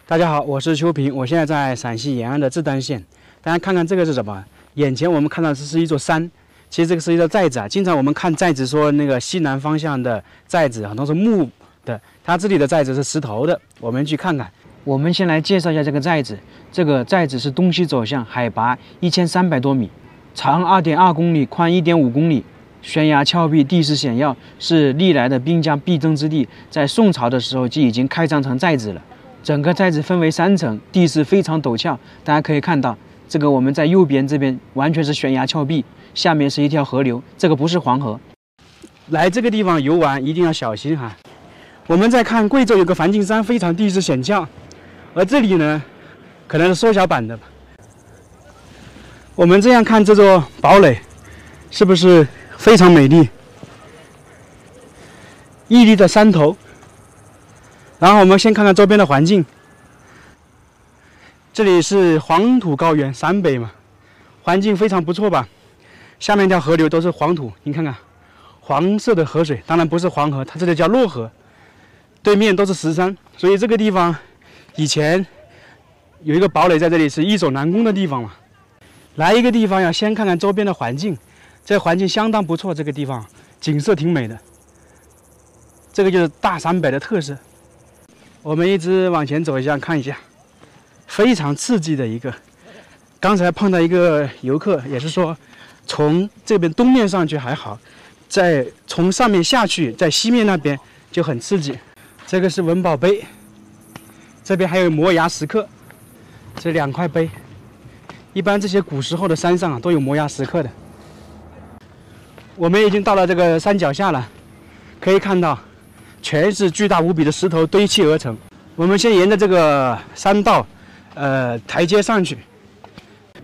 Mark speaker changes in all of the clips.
Speaker 1: 大家好，我是邱平，我现在在陕西延安的志丹县。大家看看这个是什么？眼前我们看到的是一座山，其实这个是一座寨子啊。经常我们看寨子说那个西南方向的寨子很多是木的，它这里的寨子是石头的。我们去看看。我们先来介绍一下这个寨子。这个寨子是东西走向，海拔1300多米，长2.2公里，宽1.5公里。 悬崖峭壁，地势险要，是历来的兵家必争之地。在宋朝的时候就已经开张成寨子了。整个寨子分为3层，地势非常陡峭。大家可以看到，这个我们在右边这边完全是悬崖峭壁，下面是一条河流，这个不是黄河。来这个地方游玩一定要小心哈。我们再看贵州有个梵净山，非常地势险峭，而这里呢，可能是缩小版的吧。我们这样看这座堡垒，是不是？ 非常美丽，屹立的山头。然后我们先看看周边的环境。这里是黄土高原，陕北嘛，环境非常不错吧？下面一条河流都是黄土，你看看，黄色的河水，当然不是黄河，它这里叫洛河。对面都是石山，所以这个地方以前有一个堡垒在这里，是易守难攻的地方嘛。来一个地方要先看看周边的环境。 这环境相当不错，这个地方景色挺美的。这个就是大陕北的特色。我们一直往前走一下，看一下，非常刺激的一个。刚才碰到一个游客，也是说，从这边东面上去还好，再从上面下去，在西面那边就很刺激。这个是文保碑，这边还有摩崖石刻，这2块碑。一般这些古时候的山上都有摩崖石刻的。 我们已经到了这个山脚下了，可以看到，全是巨大无比的石头堆砌而成。我们先沿着这个山道，台阶上去。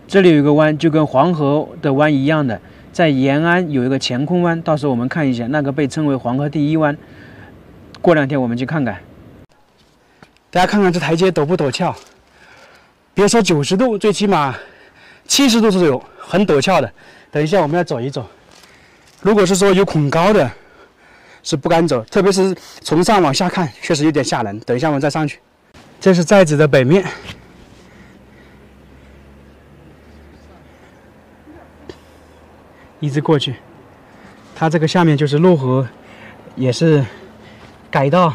Speaker 1: 这里有一个湾，就跟黄河的湾一样的，在延安有一个乾坤湾，到时候我们看一下，那个被称为黄河第1湾。过2天我们去看看。大家看看这台阶陡不陡峭？别说90度，最起码70度是有，很陡峭的。等一下我们要走一走。 如果是说有恐高的，是不敢走，特别是从上往下看，确实有点吓人。等一下我们再上去。这是寨子的北面，一直过去，它这个下面就是洛河，也是改道，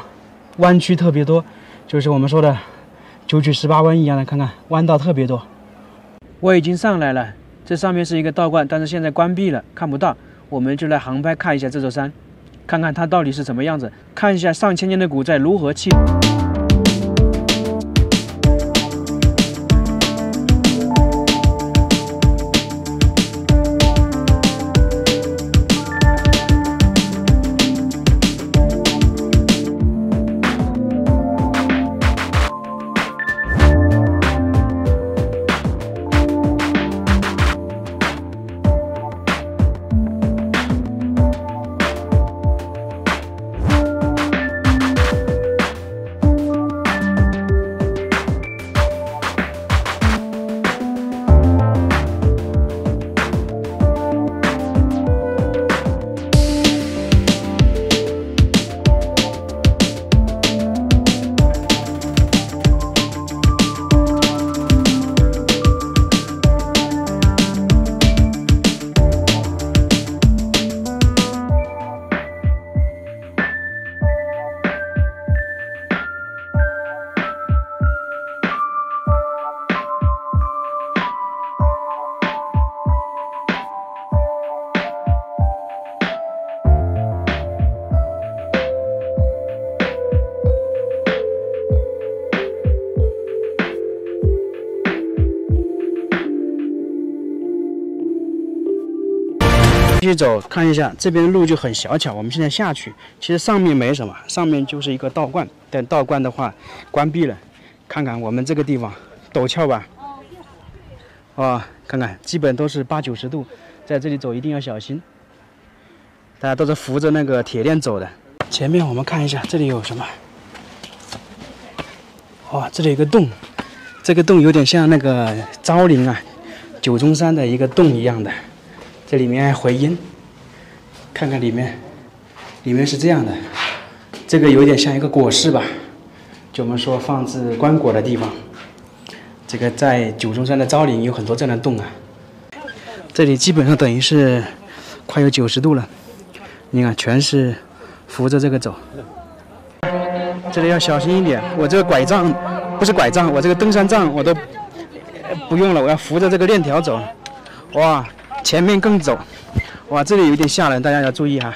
Speaker 1: 弯曲特别多，就是我们说的9曲18弯一样的。看看弯道特别多。我已经上来了，这上面是一个道观，但是现在关闭了，看不到。 我们就来航拍看一下这座山，看看它到底是什么样子，看一下上千年的古寨如何砌。继续走，看一下这边的路就很小巧。我们现在下去，其实上面没什么，上面就是一个道观。但道观的话关闭了。看看我们这个地方陡峭吧？看看基本都是80、90度，在这里走一定要小心。大家都是扶着那个铁链走的。前面我们看一下，这里有什么？这里有个洞，这个洞有点像那个昭陵啊、九中山的一个洞一样的。这里面回音，看看里面是这样的，这个有点像一个果室吧，就我们说放置棺椁的地方。这个在九重山的昭陵有很多这样的洞啊。这里基本上等于是快有90度了，你看全是扶着这个走。这里要小心一点，我这个拐杖不是拐杖，我这个登山杖我都不用了，我要扶着这个链条走。哇，前面更陡，哇，这里有点吓人，大家要注意哈。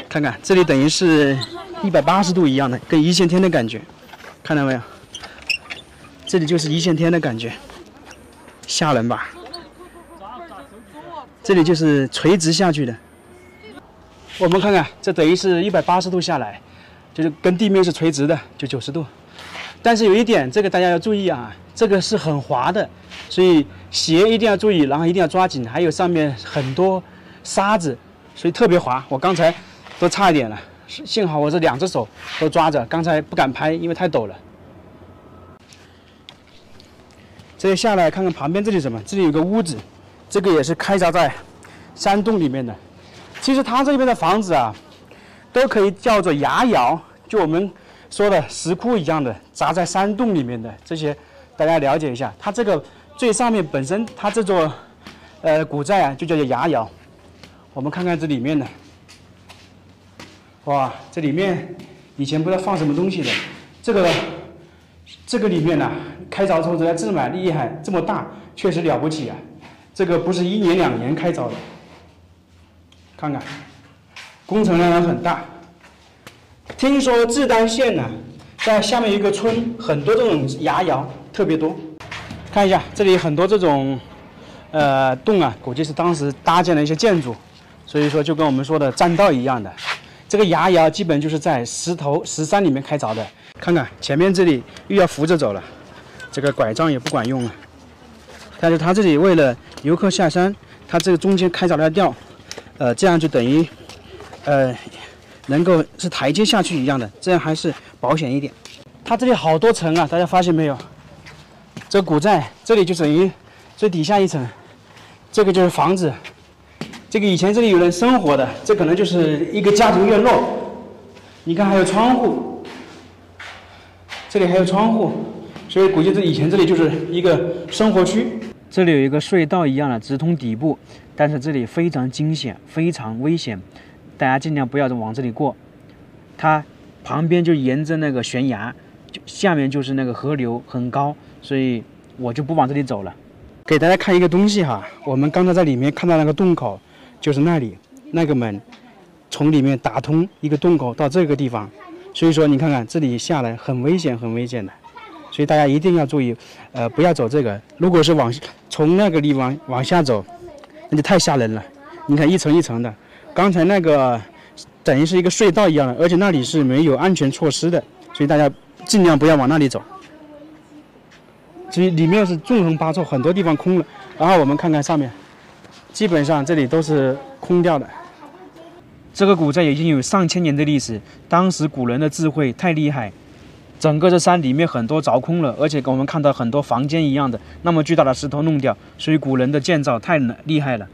Speaker 1: 看看这里等于是180度一样的，跟一线天的感觉，看到没有？这里就是一线天的感觉，吓人吧？这里就是垂直下去的。我们看看，这等于是180度下来，就是跟地面是垂直的，就90度。但是有一点，这个大家要注意啊，这个是很滑的，所以鞋一定要注意，然后一定要抓紧。还有上面很多沙子，所以特别滑。我刚才都差一点了，幸好我这2只手都抓着，刚才不敢拍，因为太陡了。这里下来看看旁边这里什么？这里有个屋子，这个也是开凿在山洞里面的。其实它这边的房子啊，都可以叫做崖窑，就我们说的石窟一样的，砸在山洞里面的这些，大家了解一下。它这个最上面本身，它这座古寨啊，就叫做崖窑。我们看看这里面的。哇，这里面以前不知道放什么东西的，这个里面呢、开凿出来这么厉害，这么大，确实了不起啊！这个不是1年2年开凿的，看看，工程量很大。听说志丹县呢，在下面一个村，很多这种崖窑特别多。看一下这里很多这种洞啊，估计是当时搭建的一些建筑，所以说就跟我们说的栈道一样的。这个崖窑基本就是在石山里面开凿的。看看前面这里又要扶着走了，这个拐杖也不管用了。但是它这里为了游客下山，它这个中间开凿了吊，这样就等于能够是台阶下去一样的，这样还是保险一点。它这里好多层啊，大家发现没有？这个古寨这里就等于最底下一层，这个就是房子。这个以前这里有人生活的，这可能就是一个家庭院落。你看还有窗户，这里还有窗户，所以估计这以前这里就是一个生活区。这里有一个隧道一样的直通底部，但是这里非常惊险，非常危险，大家尽量不要往这里过。它旁边就沿着那个悬崖，下面就是那个河流，很高，所以我就不往这里走了。给大家看一个东西哈，我们刚才在里面看到那个洞口。就是那里那个门，从里面打通一个洞口到这个地方，所以说你看看这里下来很危险，很危险的，所以大家一定要注意，不要走这个。如果是从那个地方往下走，那就太吓人了。你看一层一层的，刚才那个等于是一个隧道一样的，而且那里是没有安全措施的，所以大家尽量不要往那里走。所以里面是纵横八错，很多地方空了。然后我们看看上面。基本上这里都是空掉的。这个古寨已经有上千年的历史，当时古人的智慧太厉害，整个这山里面很多凿空了，而且我们看到很多房间一样的那么巨大的石头弄掉，所以古人的建造太厉害了。